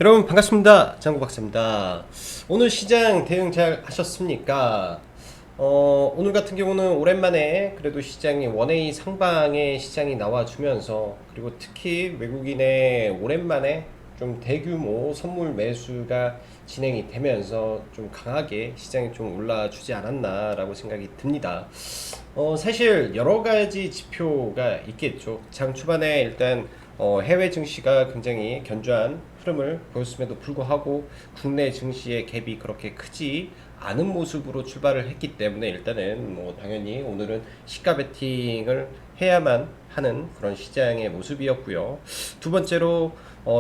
여러분 반갑습니다. 장구 박사입니다. 오늘 시장 대응 잘 하셨습니까? 오늘 같은 경우는 오랜만에 그래도 시장이 원웨이 상방의 시장이 나와주면서, 그리고 특히 외국인의 오랜만에 좀 대규모 선물 매수가 진행이 되면서 좀 강하게 시장이 좀 올라주지 않았나라고 생각이 듭니다. 사실 여러 가지 지표가 있겠죠. 장 초반에 일단 해외 증시가 굉장히 견조한 흐름을 보였음에도 불구하고 국내 증시의 갭이 그렇게 크지 않은 모습으로 출발을 했기 때문에, 일단은 뭐 당연히 오늘은 시가 베팅을 해야만 하는 그런 시장의 모습이었고요. 두 번째로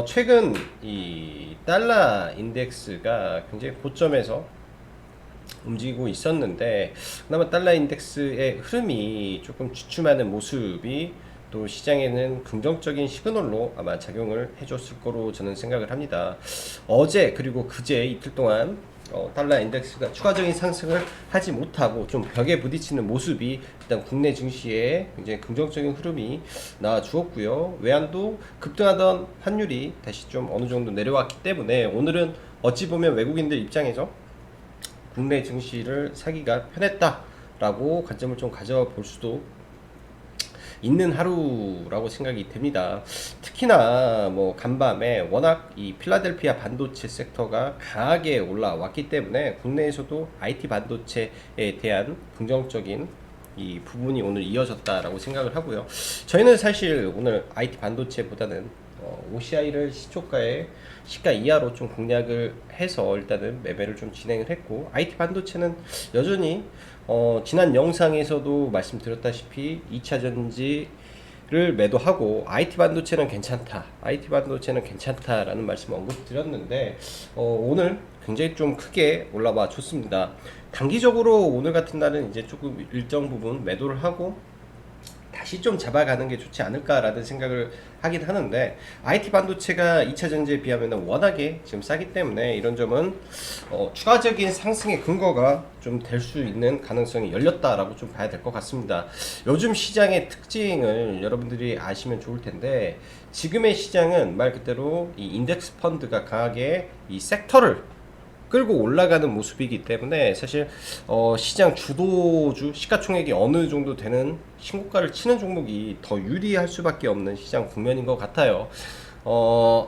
최근 이 달러 인덱스가 굉장히 고점에서 움직이고 있었는데, 그나마 달러 인덱스의 흐름이 조금 주춤하는 모습이 또 시장에는 긍정적인 시그널로 아마 작용을 해줬을 거로 저는 생각을 합니다. 어제 그리고 그제 이틀 동안 달러 인덱스가 추가적인 상승을 하지 못하고 좀 벽에 부딪히는 모습이 일단 국내 증시에 굉장히 긍정적인 흐름이 나와 주었고요. 외환도 급등하던 환율이 다시 좀 어느 정도 내려왔기 때문에, 오늘은 어찌 보면 외국인들 입장에서 국내 증시를 사기가 편했다라고 관점을 좀 가져볼 수도 있는 하루라고 생각이 됩니다. 특히나 뭐 간밤에 워낙 이 필라델피아 반도체 섹터가 강하게 올라왔기 때문에 국내에서도 IT 반도체에 대한 긍정적인 이 부분이 오늘 이어졌다라고 생각을 하고요. 저희는 사실 오늘 IT 반도체보다는 OCI를 시가 이하로 좀 공략을 해서 일단은 매매를 좀 진행을 했고, IT 반도체는 여전히 지난 영상에서도 말씀드렸다시피 2차 전지를 매도하고 IT 반도체는 괜찮다, IT 반도체는 괜찮다라는 말씀 언급드렸는데, 오늘 굉장히 좀 크게 올라와 줬습니다. 단기적으로 오늘 같은 날은 이제 조금 일정 부분 매도를 하고 다시 좀 잡아가는 게 좋지 않을까라는 생각을 하긴 하는데, IT 반도체가 2차 전지에 비하면 워낙에 지금 싸기 때문에 이런 점은 추가적인 상승의 근거가 좀 될 수 있는 가능성이 열렸다라고 좀 봐야 될 것 같습니다. 요즘 시장의 특징을 여러분들이 아시면 좋을 텐데, 지금의 시장은 말 그대로 이 인덱스 펀드가 강하게 이 섹터를 끌고 올라가는 모습이기 때문에, 사실 시장 주도주 시가총액이 어느 정도 되는 신고가를 치는 종목이 더 유리할 수밖에 없는 시장 국면인 것 같아요.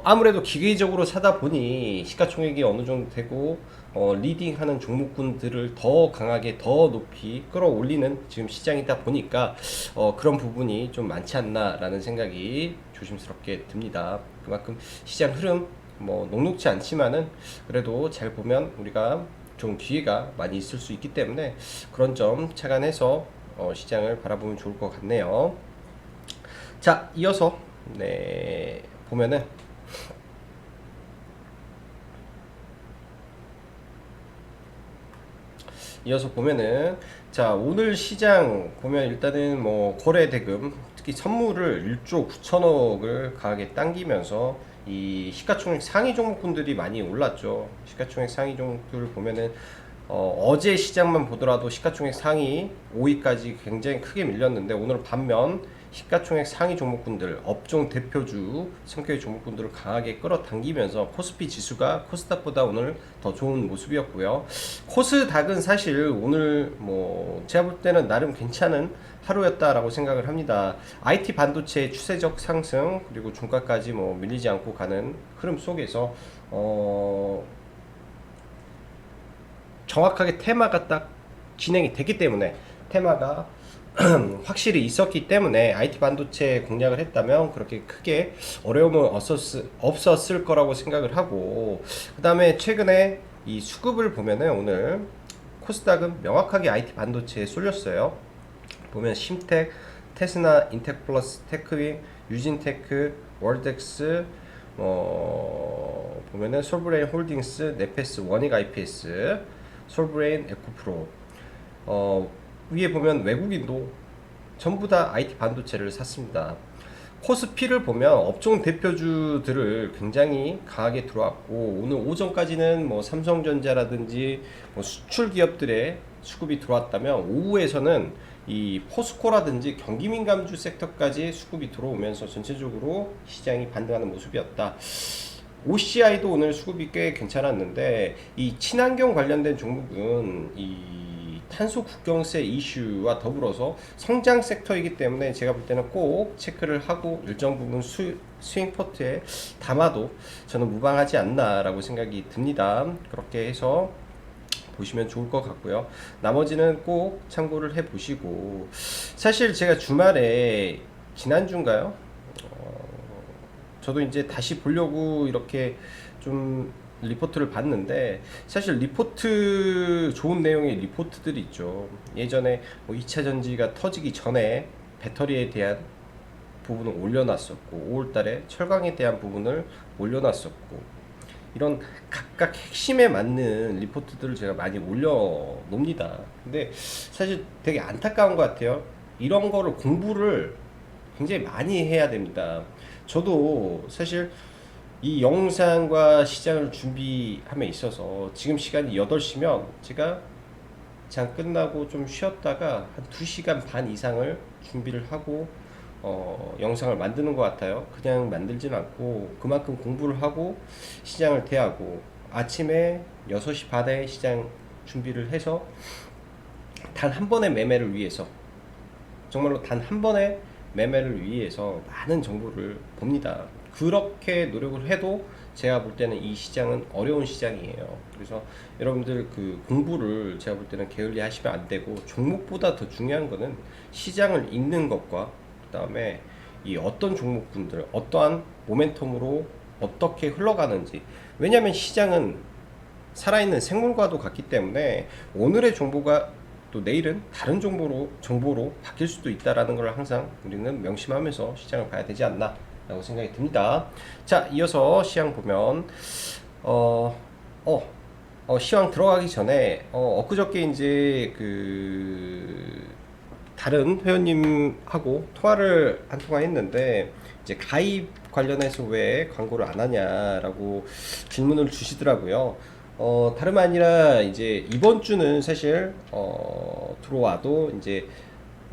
아무래도 기계적으로 사다 보니 시가총액이 어느 정도 되고 리딩하는 종목군들을 더 강하게 더 높이 끌어올리는 지금 시장이다 보니까 그런 부분이 좀 많지 않나라는 생각이 조심스럽게 듭니다. 그만큼 시장 흐름 뭐 녹록지 않지만은 그래도 잘 보면 우리가 좋은 기회가 많이 있을 수 있기 때문에, 그런 점 착안해서 시장을 바라보면 좋을 것 같네요. 자, 이어서 보면은 자, 오늘 시장 보면 일단은 뭐 거래 대금, 특히 선물을 1조 9천억을 강하게 당기면서 이 시가총액 상위 종목군들이 많이 올랐죠. 시가총액 상위 종목들을 보면은 어제 시장만 보더라도 시가총액 상위 5위까지 굉장히 크게 밀렸는데, 오늘 반면 시가총액 상위 종목군들, 업종 대표주 성격의 종목군들을 강하게 끌어당기면서 코스피 지수가 코스닥보다 오늘 더 좋은 모습이었고요. 코스닥은 사실 오늘 뭐 제가 볼 때는 나름 괜찮은 하루였다라고 생각을 합니다. IT 반도체의 추세적 상승, 그리고 종가까지 뭐 밀리지 않고 가는 흐름 속에서 정확하게 테마가 딱 진행이 됐기 때문에, 테마가 확실히 있었기 때문에 IT 반도체 공략을 했다면 그렇게 크게 어려움은 없었을 거라고 생각을 하고, 그 다음에 최근에 이 수급을 보면은 오늘 코스닥은 명확하게 IT 반도체에 쏠렸어요. 보면 심텍, 테스나, 인텍플러스, 테크윈, 유진테크, 월덱스, 보면은 솔브레인 홀딩스, 네페스, 원익 IPS, 솔브레인, 에코프로, 위에 보면 외국인도 전부 다 IT 반도체를 샀습니다. 코스피를 보면 업종 대표주들을 굉장히 강하게 들어왔고, 오늘 오전까지는 뭐 삼성전자라든지 뭐 수출 기업들의 수급이 들어왔다면, 오후에서는 이 포스코라든지 경기민감주 섹터까지 수급이 들어오면서 전체적으로 시장이 반등하는 모습이었다. OCI도 오늘 수급이 꽤 괜찮았는데 이 친환경 관련된 종목은 이 탄소 국경세 이슈와 더불어서 성장 섹터이기 때문에 제가 볼 때는 꼭 체크를 하고 일정 부분 스윙 포트에 담아도 저는 무방하지 않나라고 생각이 듭니다. 그렇게 해서 보시면 좋을 것 같고요. 나머지는 꼭 참고를 해 보시고, 사실 제가 주말에 지난주인가요? 저도 이제 다시 보려고 이렇게 좀 리포트를 봤는데, 사실 리포트 좋은 내용의 리포트들이 있죠. 예전에 뭐 2차 전지가 터지기 전에 배터리에 대한 부분을 올려놨었고, 5월달에 철강에 대한 부분을 올려놨었고, 이런 각각 핵심에 맞는 리포트들을 제가 많이 올려놓습니다. 근데 사실 되게 안타까운 것 같아요. 이런 거를 공부를 굉장히 많이 해야 됩니다. 저도 사실 이 영상과 시장을 준비함에 있어서 지금 시간이 8시면 제가 장 끝나고 좀 쉬었다가 한 2시간 반 이상을 준비를 하고 영상을 만드는 것 같아요. 그냥 만들진 않고 그만큼 공부를 하고 시장을 대하고 아침에 6시 반에 시장 준비를 해서 단 한 번의 매매를 위해서, 정말로 단 한 번의 매매를 위해서 많은 정보를 봅니다. 그렇게 노력을 해도 제가 볼 때는 이 시장은 어려운 시장이에요. 그래서 여러분들 그 공부를 제가 볼 때는 게을리 하시면 안 되고, 종목보다 더 중요한 거는 시장을 읽는 것과 그 다음에 이 어떤 종목분들 어떠한 모멘텀으로 어떻게 흘러가는지. 왜냐하면 시장은 살아있는 생물과도 같기 때문에 오늘의 정보가 또 내일은 다른 정보로 바뀔 수도 있다라는 걸 항상 우리는 명심하면서 시장을 봐야 되지 않나 라고 생각이 듭니다. 자, 이어서 시황 보면 시황 들어가기 전에 엊그저께 이제 그 다른 회원님하고 통화를 한 통화 했는데, 이제 가입 관련해서 왜 광고를 안 하냐라고 질문을 주시더라고요. 다름 아니라 이제 이번 주는 사실 들어와도 이제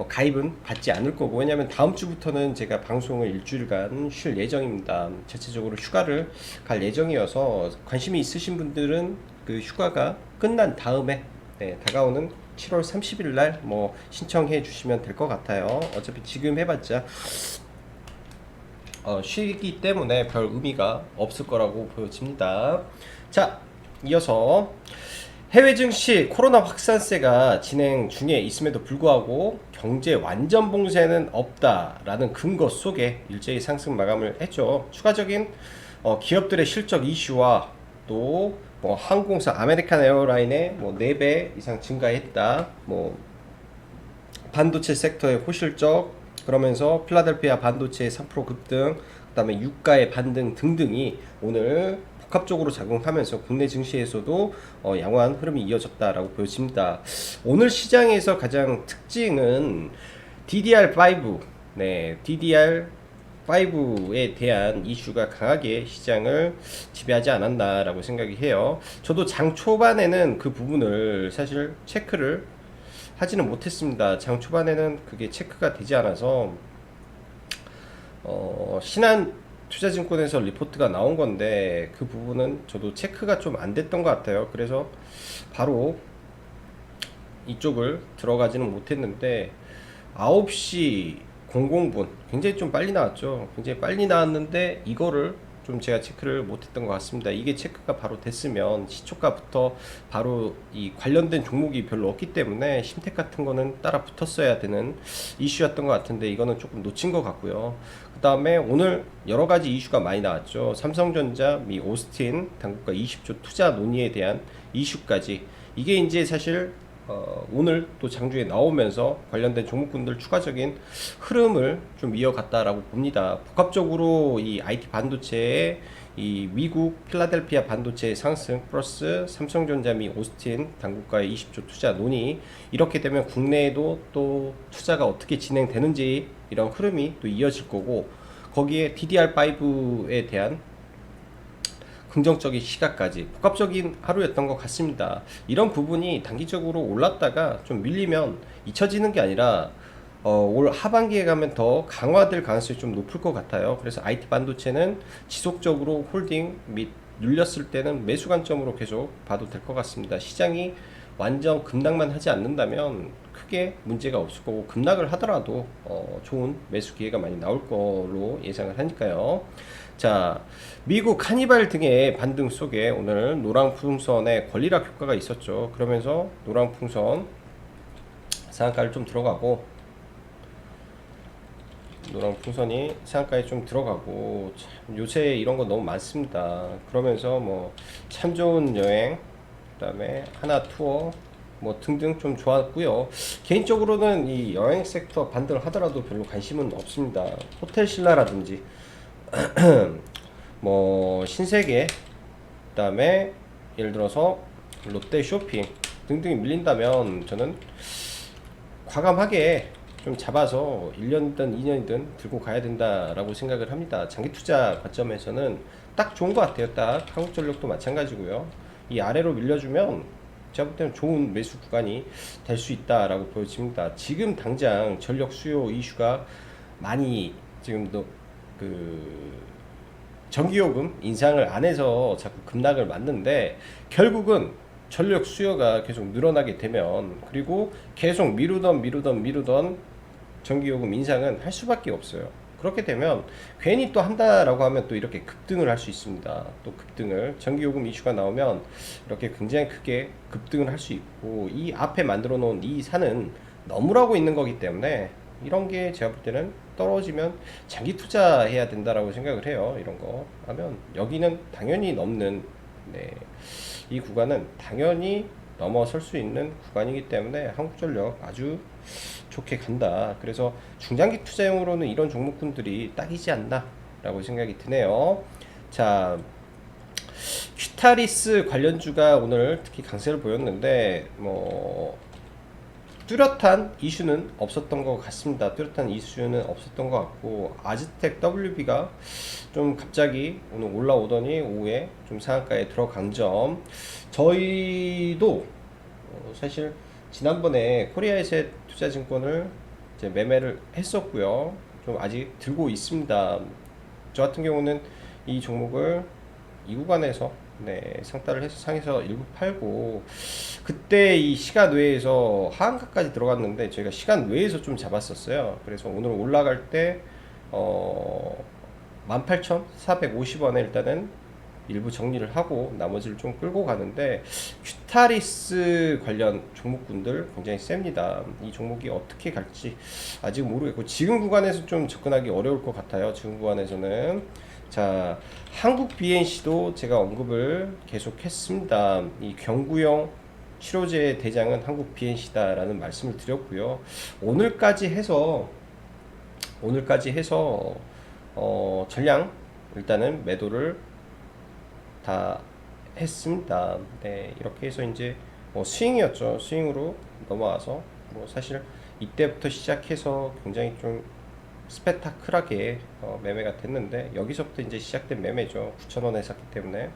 가입은 받지 않을 거고, 왜냐면 다음 주부터는 제가 방송을 일주일간 쉴 예정입니다. 자체적으로 휴가를 갈 예정이어서 관심이 있으신 분들은 그 휴가가 끝난 다음에, 네, 다가오는 7월 30일 날 뭐 신청해 주시면 될 것 같아요. 어차피 지금 해봤자 쉬기 때문에 별 의미가 없을 거라고 보여집니다. 자, 이어서 해외 증시 코로나 확산세가 진행 중에 있음에도 불구하고 경제 완전 봉쇄는 없다라는 근거 속에 일제히 상승 마감을 했죠. 추가적인 기업들의 실적 이슈와 또 뭐 항공사 아메리칸 에어라인의 뭐 4배 이상 증가했다. 뭐 반도체 섹터의 호실적, 그러면서 필라델피아 반도체의 3% 급등, 그다음에 유가의 반등 등등이 오늘 복합적으로 작용하면서 국내 증시에서도 양호한 흐름이 이어졌다라고 보여집니다. 오늘 시장에서 가장 특징은 DDR5, 네, DDR5에 대한 이슈가 강하게 시장을 지배하지 않았나라고 생각이 해요. 저도 장 초반에는 그 부분을 사실 체크를 하지는 못했습니다. 장 초반에는 그게 체크가 되지 않아서 신한 투자증권에서 리포트가 나온 건데 그 부분은 저도 체크가 좀 안 됐던 것 같아요. 그래서 바로 이쪽을 들어가지는 못했는데 9시 00분 굉장히 좀 빨리 나왔죠. 굉장히 빨리 나왔는데 이거를 좀 제가 체크를 못했던 것 같습니다. 이게 체크가 바로 됐으면 시초가부터 바로 이 관련된 종목이 별로 없기 때문에 심택 같은 거는 따라 붙었어야 되는 이슈였던 것 같은데 이거는 조금 놓친 것 같고요. 그 다음에 오늘 여러 가지 이슈가 많이 나왔죠. 삼성전자 미 오스틴 당국과 20조 투자 논의에 대한 이슈까지, 이게 이제 사실 오늘 또 장주에 나오면서 관련된 종목군들 추가적인 흐름을 좀 이어갔다라고 봅니다. 복합적으로 이 IT 반도체의 이 미국 필라델피아 반도체 상승 플러스 삼성전자 미 오스틴 당국과의 20조 투자 논의, 이렇게 되면 국내에도 또 투자가 어떻게 진행되는지 이런 흐름이 또 이어질 거고, 거기에 DDR5에 대한 긍정적인 시각까지 복합적인 하루였던 것 같습니다. 이런 부분이 단기적으로 올랐다가 좀 밀리면 잊혀지는 게 아니라 올 하반기에 가면 더 강화될 가능성이 좀 높을 것 같아요. 그래서 IT 반도체는 지속적으로 홀딩 및 눌렸을 때는 매수 관점으로 계속 봐도 될 것 같습니다. 시장이 완전 급락만 하지 않는다면 크게 문제가 없을 거고, 급락을 하더라도 좋은 매수 기회가 많이 나올 걸로 예상을 하니까요. 자, 미국 카니발 등의 반등 속에 오늘 노랑풍선의 권리락 효과가 있었죠. 그러면서 노랑풍선 상한가를 좀 들어가고, 노랑풍선이 상한가에 좀 들어가고, 참 요새 이런 거 너무 많습니다. 그러면서 뭐 참 좋은 여행, 그다음에 하나 투어 뭐 등등 좀 좋았고요. 개인적으로는 이 여행 섹터 반등을 하더라도 별로 관심은 없습니다. 호텔 신라라든지 뭐 신세계, 그다음에 예를 들어서 롯데 쇼핑 등등이 밀린다면 저는 과감하게 좀 잡아서 1년이든 2년이든 들고 가야 된다라고 생각을 합니다. 장기 투자 관점에서는 딱 좋은 것 같아요. 딱 한국전력도 마찬가지고요. 이 아래로 밀려주면 제가 볼 때는 좋은 매수 구간이 될 수 있다라고 보여집니다. 지금 당장 전력 수요 이슈가 많이 지금도 그 전기요금 인상을 안 해서 자꾸 급락을 맞는데, 결국은 전력 수요가 계속 늘어나게 되면, 그리고 계속 미루던 전기요금 인상은 할 수밖에 없어요. 그렇게 되면 괜히 또 한다라고 하면 또 이렇게 급등을 할 수 있습니다. 또 급등을, 전기요금 이슈가 나오면 이렇게 굉장히 크게 급등을 할 수 있고, 이 앞에 만들어 놓은 이 산은 너무라고 있는 거기 때문에 이런 게 제가 볼 때는 떨어지면 장기 투자해야 된다라고 생각을 해요. 이런 거 하면 여기는 당연히 넘는, 네, 이 구간은 당연히 넘어설 수 있는 구간이기 때문에 한국전력 아주 좋게 간다. 그래서 중장기 투자용으로는 이런 종목군들이 딱이지 않나 라고 생각이 드네요. 자, 큐타리스 관련주가 오늘 특히 강세를 보였는데, 뭐 뚜렷한 이슈는 없었던 것 같습니다. 뚜렷한 이슈는 없었던 것 같고, 아즈텍 WB가 좀 갑자기 오늘 올라오더니 오후에 좀 상한가에 들어간 점, 저희도 사실 지난번에 코리아에셋 투자증권을 이제 매매를 했었고요. 좀 아직 들고 있습니다. 저 같은 경우는 이 종목을 이 구간에서, 네, 상따를 해서 상에서 일부 팔고, 그때 이 시간 외에서 하한가까지 들어갔는데 저희가 시간 외에서 좀 잡았었어요. 그래서 오늘 올라갈 때 18,450원에 일단은 일부 정리를 하고 나머지를 좀 끌고 가는데, 큐타리스 관련 종목군들 굉장히 셉니다. 이 종목이 어떻게 갈지 아직 모르겠고, 지금 구간에서 좀 접근하기 어려울 것 같아요. 지금 구간에서는. 자, 한국 BNC도 제가 언급을 계속했습니다. 이 경구용 치료제 대장은 한국 BNC다라는 말씀을 드렸고요. 오늘까지 해서 전량 일단은 매도를 다 했습니다. 네, 이렇게 해서 이제 뭐 스윙이었죠. 스윙으로 넘어와서 뭐 사실 이때부터 시작해서 굉장히 좀 스펙타클하게 매매가 됐는데, 여기서부터 이제 시작된 매매죠. 9,000원에 샀기 때문에.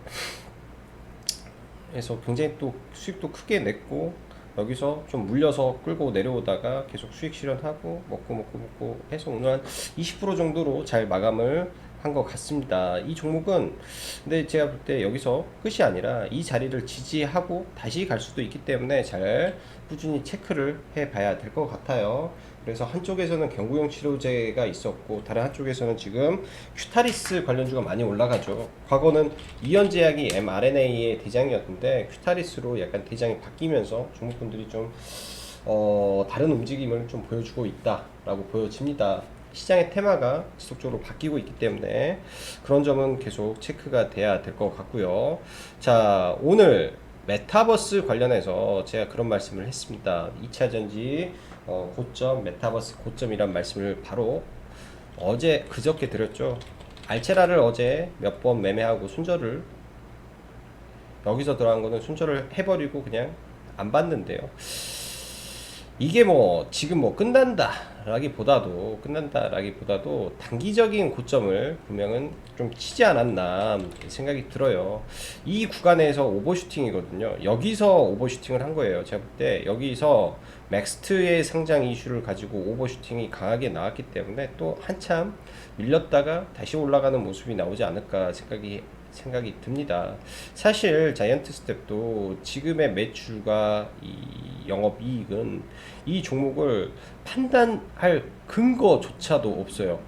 그래서 굉장히 또 수익도 크게 냈고, 여기서 좀 물려서 끌고 내려오다가 계속 수익 실현하고 먹고 해서 오늘 한 20% 정도로 잘 마감을 한 것 같습니다. 이 종목은 근데 제가 볼 때 여기서 끝이 아니라 이 자리를 지지하고 다시 갈 수도 있기 때문에 잘 꾸준히 체크를 해 봐야 될 것 같아요. 그래서 한쪽에서는 경구용 치료제가 있었고, 다른 한쪽에서는 지금 큐타리스 관련주가 많이 올라가죠. 과거는 이연제약이 mRNA의 대장이었는데 큐타리스로 약간 대장이 바뀌면서 종목분들이 좀 다른 움직임을 좀 보여주고 있다라고 보여집니다. 시장의 테마가 지속적으로 바뀌고 있기 때문에 그런 점은 계속 체크가 돼야 될 것 같고요. 자, 오늘 메타버스 관련해서 제가 그런 말씀을 했습니다. 2차전지 고점, 메타버스 고점이란 말씀을 바로 그저께 드렸죠. 알체라를 어제 몇 번 매매하고 손절을, 여기서 들어간 거는 손절을 해버리고 그냥 안 봤는데요. 이게 뭐 지금 뭐 끝난다 끝난다라기보다도 단기적인 고점을 분명은 좀 치지 않았나 생각이 들어요. 이 구간에서 오버슈팅이거든요. 여기서 오버슈팅을 한 거예요. 제가 볼 때 여기서 맥스트의 상장 이슈를 가지고 오버슈팅이 강하게 나왔기 때문에 또 한참 밀렸다가 다시 올라가는 모습이 나오지 않을까 생각이 듭니다. 사실 자이언트 스텝도 지금의 매출과 이 영업이익은 이 종목을 판단할 근거조차도 없어요.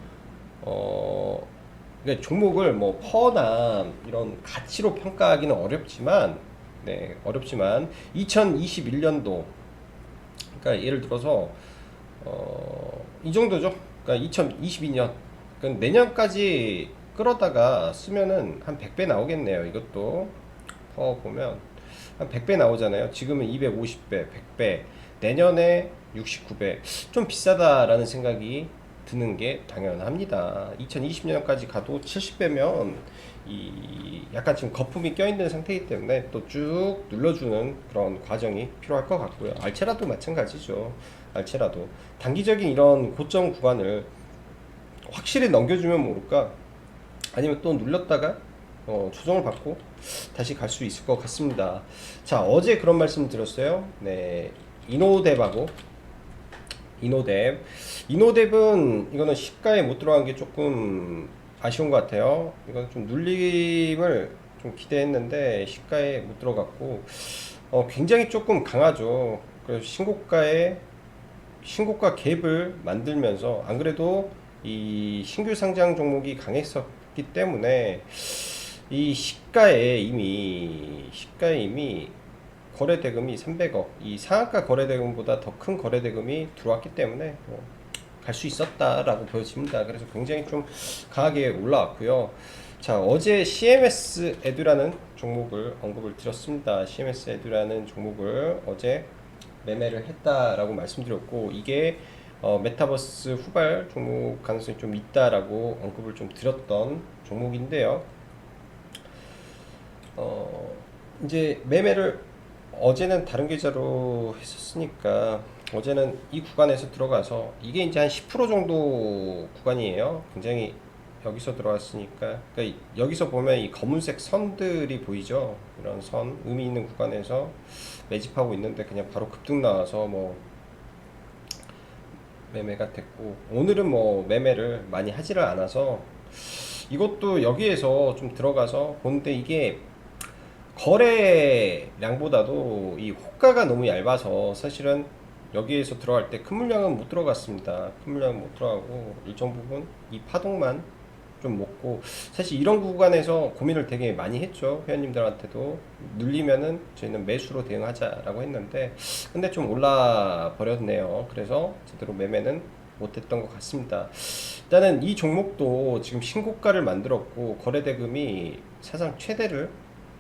그러니까 종목을 뭐 퍼나 이런 가치로 평가하기는 어렵지만, 네, 어렵지만 2021년도, 그러니까 예를 들어서 이 정도죠. 그러니까 2022년, 그러니까 내년까지 끌어다가 쓰면은 한 100배 나오겠네요. 이것도 퍼 보면 한 100배 나오잖아요. 지금은 250배, 100배, 내년에 69배. 좀 비싸다라는 생각이 드는 게 당연합니다. 2020년까지 가도 70배면 이 약간 지금 거품이 껴있는 상태이기 때문에 또 쭉 눌러주는 그런 과정이 필요할 것 같고요. 알체라도 마찬가지죠. 알체라도 단기적인 이런 고점 구간을 확실히 넘겨주면 모를까, 아니면 또 눌렀다가 조정을 받고 다시 갈 수 있을 것 같습니다. 자, 어제 그런 말씀 드렸어요. 네, 이노뎁은 이거는 시가에 못 들어간 게 조금 아쉬운 것 같아요. 이건 좀 눌림을 좀 기대했는데 시가에 못 들어갔고, 굉장히 조금 강하죠. 그래서 신고가 갭을 만들면서, 안 그래도 이 신규 상장 종목이 강했었기 때문에 이 시가에 이미 거래 대금이 300억, 이 상한가 거래 대금보다 더 큰 거래 대금이 들어왔기 때문에 갈 수 있었다라고 보여집니다. 그래서 굉장히 좀 강하게 올라왔고요. 자, 어제 CMS 에듀라는 종목을 언급을 드렸습니다. CMS 에듀라는 종목을 어제 매매를 했다라고 말씀드렸고, 이게 메타버스 후발 종목 가능성이 좀 있다라고 언급을 좀 드렸던 종목인데요. 이제 매매를 어제는 다른 계좌로 했었으니까, 어제는 이 구간에서 들어가서, 이게 이제 한 10% 정도 구간이에요. 굉장히 여기서 들어왔으니까, 그러니까 여기서 보면 이 검은색 선들이 보이죠. 이런 선, 의미 있는 구간에서 매집하고 있는데 그냥 바로 급등 나와서 뭐 매매가 됐고, 오늘은 뭐 매매를 많이 하지를 않아서 이것도 여기에서 좀 들어가서 보는데, 이게 거래량보다도 이 호가가 너무 얇아서 사실은 여기에서 들어갈 때 큰 물량은 못 들어갔습니다. 큰 물량은 못 들어가고 일정 부분 이 파동만 좀 먹고, 사실 이런 구간에서 고민을 되게 많이 했죠. 회원님들한테도 눌리면은 저희는 매수로 대응하자라고 했는데, 근데 좀 올라 버렸네요. 그래서 제대로 매매는 못했던 것 같습니다. 일단은 이 종목도 지금 신고가를 만들었고 거래 대금이 사상 최대를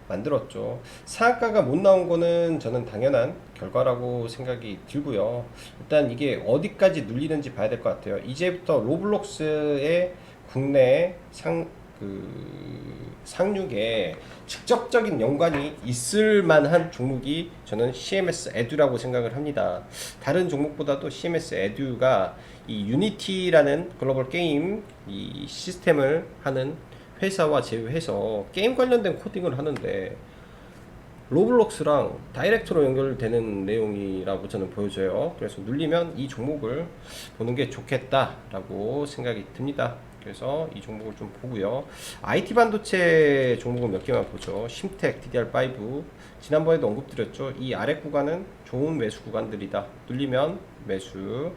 만들었죠. 상한가가 못 나온 거는 저는 당연한 결과라고 생각이 들고요. 일단 이게 어디까지 눌리는지 봐야 될 것 같아요. 이제부터 로블록스의 국내 상륙에 직접적인 연관이 있을 만한 종목이 저는 CMS 에듀라고 생각을 합니다. 다른 종목보다도 CMS 에듀가 이 유니티라는 글로벌 게임 이 시스템을 하는 회사와 제휴해서 게임 관련된 코딩을 하는데, 로블록스랑 다이렉트로 연결되는 내용이라고 저는 보여져요. 그래서 눌리면 이 종목을 보는 게 좋겠다라고 생각이 듭니다. 그래서 이 종목을 좀 보고요. IT 반도체 종목은 몇 개만 보죠. 심텍, DDR5 지난번에도 언급드렸죠. 이 아래 구간은 좋은 매수 구간들이다. 눌리면 매수.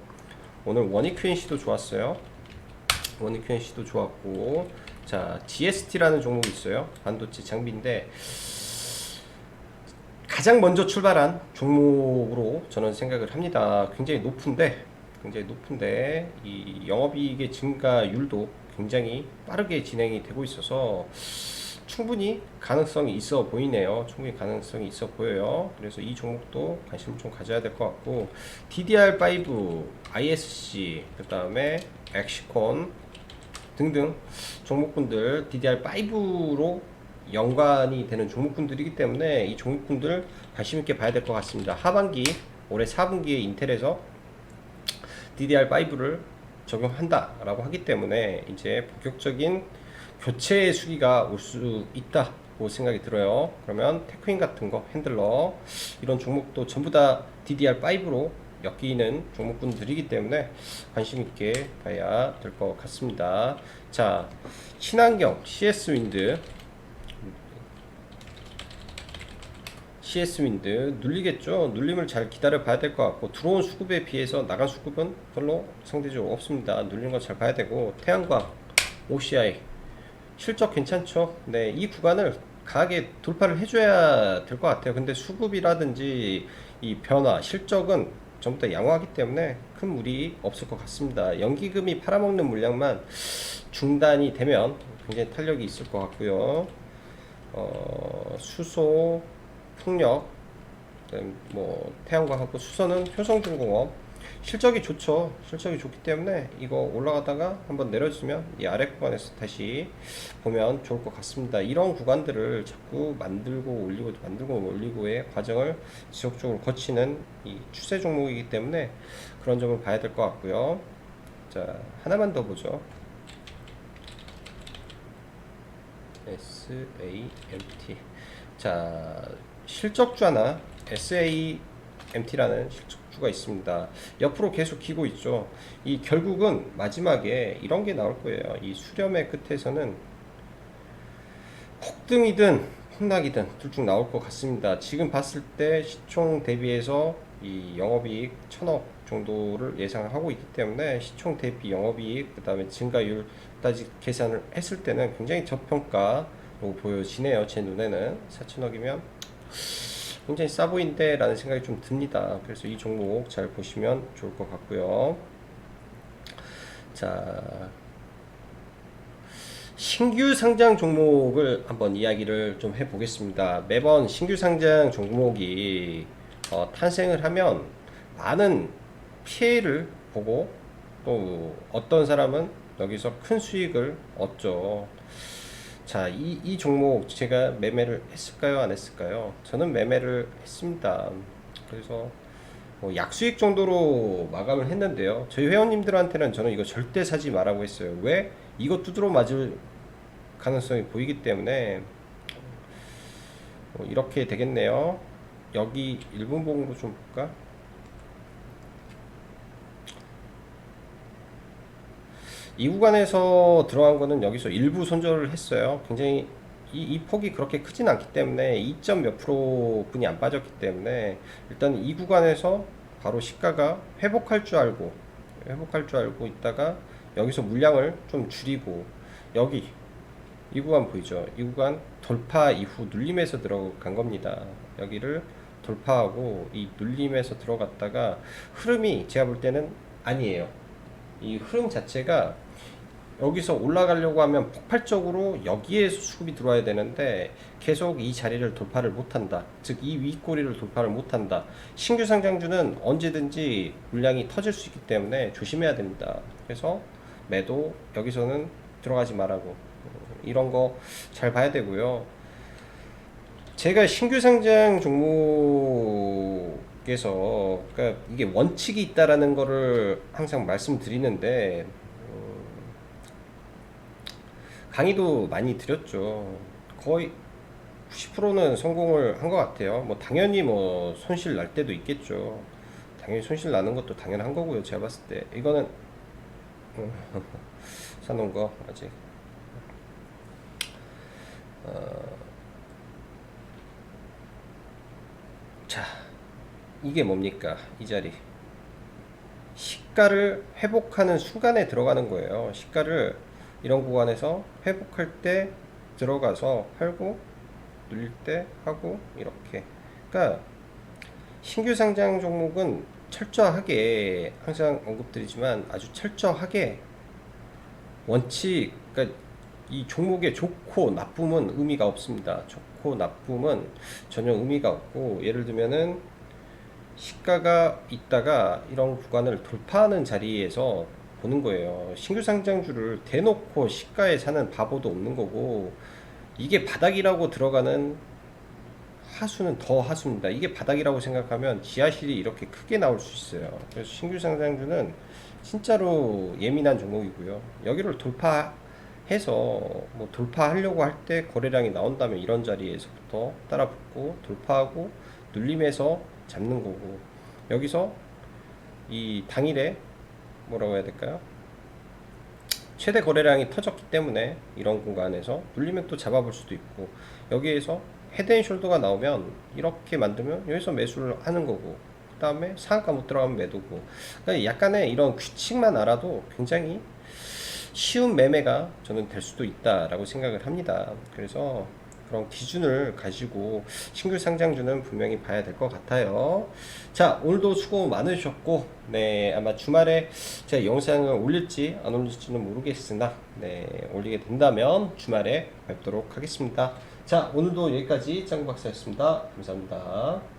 오늘 원익QNC도 좋았어요. 원익QNC도 좋았고, 자, GST라는 종목이 있어요. 반도체 장비인데 가장 먼저 출발한 종목으로 저는 생각을 합니다. 굉장히 높은데 이 영업이익의 증가율도 굉장히 빠르게 진행이 되고 있어서 충분히 가능성이 있어 보이네요. 충분히 가능성이 있어 보여요. 그래서 이 종목도 관심을 좀 가져야 될 것 같고, DDR5, ISC, 그 다음에 엑시콘 등등 종목군들 DDR5로 연관이 되는 종목군들이기 때문에 이 종목군들 관심 있게 봐야 될 것 같습니다. 하반기 올해 4분기에 인텔에서 DDR5를 적용한다라고 하기 때문에 이제 본격적인 교체 수기가 올 수 있다고 생각이 들어요. 그러면 테크인 같은 거, 핸들러 이런 종목도 전부 다 DDR5로 엮이는 종목군들이기 때문에 관심 있게 봐야 될 것 같습니다. 자, 친환경 CS 윈드 눌리겠죠. 눌림을 잘 기다려 봐야 될 것 같고, 들어온 수급에 비해서 나간 수급은 별로 상대적으로 없습니다. 눌린 거 잘 봐야 되고, 태양광 OCI 실적 괜찮죠. 네, 이 구간을 강하게 돌파를 해줘야 될 것 같아요. 근데 수급이라든지 이 변화 실적은 전부 다 양호하기 때문에 큰 무리 없을 것 같습니다. 연기금이 팔아먹는 물량만 중단이 되면 굉장히 탄력이 있을 것 같고요. 수소, 풍력, 뭐 태양광하고 수소는 효성중공업 실적이 좋죠. 실적이 좋기 때문에 이거 올라가다가 한번 내려주면 이 아래 구간에서 다시 보면 좋을 것 같습니다. 이런 구간들을 자꾸 만들고 올리고의 과정을 지속적으로 거치는 이 추세 종목이기 때문에 그런 점을 봐야 될 것 같고요. 자, 하나만 더 보죠. SAMT. 자, 실적주하나 SAMT라는 실적주가 있습니다. 옆으로 계속 기고 있죠. 이 결국은 마지막에 이런 게 나올 거예요. 이 수렴의 끝에서는 폭등이든 폭락이든 둘 중 나올 것 같습니다. 지금 봤을 때 시총 대비해서 이 영업이익 1000억 정도를 예상하고 있기 때문에 시총 대비 영업이익 그 다음에 증가율까지 계산을 했을 때는 굉장히 저평가로 보여지네요. 제 눈에는 4000억이면 굉장히 싸 보인데 라는 생각이 좀 듭니다. 그래서 이 종목 잘 보시면 좋을 것 같고요. 자, 신규 상장 종목을 한번 이야기를 좀 해보겠습니다. 매번 신규 상장 종목이 탄생을 하면 많은 피해를 보고 또 어떤 사람은 여기서 큰 수익을 얻죠. 자, 이 종목 제가 매매를 했을까요? 안 했을까요? 저는 매매를 했습니다. 그래서 뭐 약수익 정도로 마감을 했는데요. 저희 회원님들한테는 저는 이거 절대 사지 말라고 했어요. 왜? 이거 두드러 맞을 가능성이 보이기 때문에 이렇게 되겠네요. 여기 1분 봉으로 좀 볼까? 이 구간에서 들어간 거는 여기서 일부 손절을 했어요. 굉장히 이 폭이 그렇게 크진 않기 때문에 2점 몇 프로 분이 안 빠졌기 때문에 일단 이 구간에서 바로 시가가 회복할 줄 알고 있다가 여기서 물량을 좀 줄이고 여기 이 구간 보이죠? 이 구간 돌파 이후 눌림에서 들어간 겁니다. 여기를 돌파하고 이 눌림에서 들어갔다가 흐름이 제가 볼 때는 아니에요. 이 흐름 자체가 여기서 올라가려고 하면 폭발적으로 여기에서 수급이 들어와야 되는데 계속 이 자리를 돌파를 못한다. 즉 이 윗꼬리를 돌파를 못한다. 신규 상장주는 언제든지 물량이 터질 수 있기 때문에 조심해야 됩니다. 그래서 매도 여기서는 들어가지 말라고 이런 거 잘 봐야 되고요. 제가 신규 상장 종목에서 그러니까 이게 원칙이 있다라는 거를 항상 말씀드리는데 강의도 많이 드렸죠. 거의 90%는 성공을 한 것 같아요. 뭐 당연히 뭐 손실 날 때도 있겠죠. 당연히 손실 나는 것도 당연한 거고요. 제가 봤을 때 이거는 사놓은 거 아직 자, 이게 뭡니까? 이 자리 시가를 회복하는 순간에 들어가는 거예요. 시가를 이런 구간에서 회복할 때 들어가서 팔고 눌릴 때 하고 이렇게. 그러니까 신규 상장 종목은 철저하게 항상 언급드리지만 아주 철저하게 원칙, 그러니까 이 종목의 좋고 나쁨은 의미가 없습니다. 좋고 나쁨은 전혀 의미가 없고, 예를 들면은 시가가 있다가 이런 구간을 돌파하는 자리에서 보는 거예요. 신규 상장주를 대놓고 시가에 사는 바보도 없는 거고, 이게 바닥이라고 들어가는 하수는 더 하수입니다. 이게 바닥이라고 생각하면 지하실이 이렇게 크게 나올 수 있어요. 그래서 신규 상장주는 진짜로 예민한 종목이고요. 여기를 돌파해서 뭐 돌파하려고 할 때 거래량이 나온다면 이런 자리에서부터 따라붙고 돌파하고 눌림에서 잡는 거고, 여기서 이 당일에 뭐라고 해야 될까요? 최대 거래량이 터졌기 때문에 이런 공간에서 눌리면 또 잡아볼 수도 있고, 여기에서 헤드앤숄더가 나오면 이렇게 만들면 여기서 매수를 하는 거고, 그 다음에 상한가 못 들어가면 매도고. 그러니까 약간의 이런 규칙만 알아도 굉장히 쉬운 매매가 저는 될 수도 있다라고 생각을 합니다. 그래서 그런 기준을 가지고 신규 상장주는 분명히 봐야 될 것 같아요. 자, 오늘도 수고 많으셨고, 네, 아마 주말에 제가 영상을 올릴지 안 올릴지는 모르겠으나, 네, 올리게 된다면 주말에 뵙도록 하겠습니다. 자, 오늘도 여기까지 짱구 박사였습니다. 감사합니다.